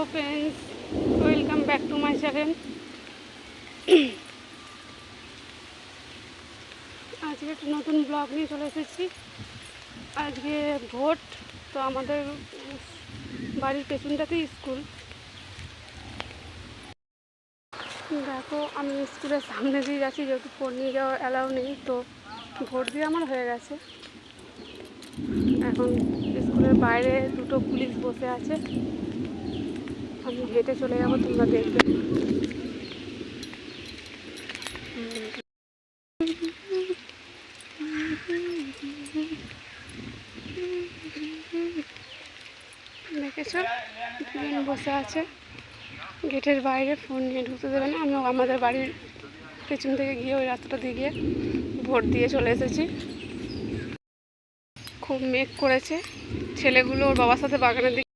Hello friends, welcome back to my channel. আজকে একটা নতুন ব্লগ নিয়ে চলে এসেছি। আজকে ভোট, তো আমাদের বাড়ির পেছনটাতেই স্কুল। দেখো, আমি স্কুলের সামনে দিয়ে যাচ্ছি, যেহেতু ফোন নিয়ে যাওয়া অ্যালাউ নেই। তো ভোট দিয়ে আমার হয়ে গেছে। এখন স্কুলের বাইরে দুটো পুলিশ বসে আছে, আমি হেঁটে চলে যাবো, তোমরা দেখবে। দেখেছ, দুজন বসে আছে গেটের বাইরে, ফোন নিয়ে ঢুকতে দেবে না। আমি আমাদের বাড়ির পেছন থেকে গিয়ে ওই রাস্তাটা দিয়ে গিয়ে ভোট দিয়ে চলে এসেছি। খুব মেঘ করেছে, ছেলেগুলো ওর বাবার সাথে বাগানের দিকে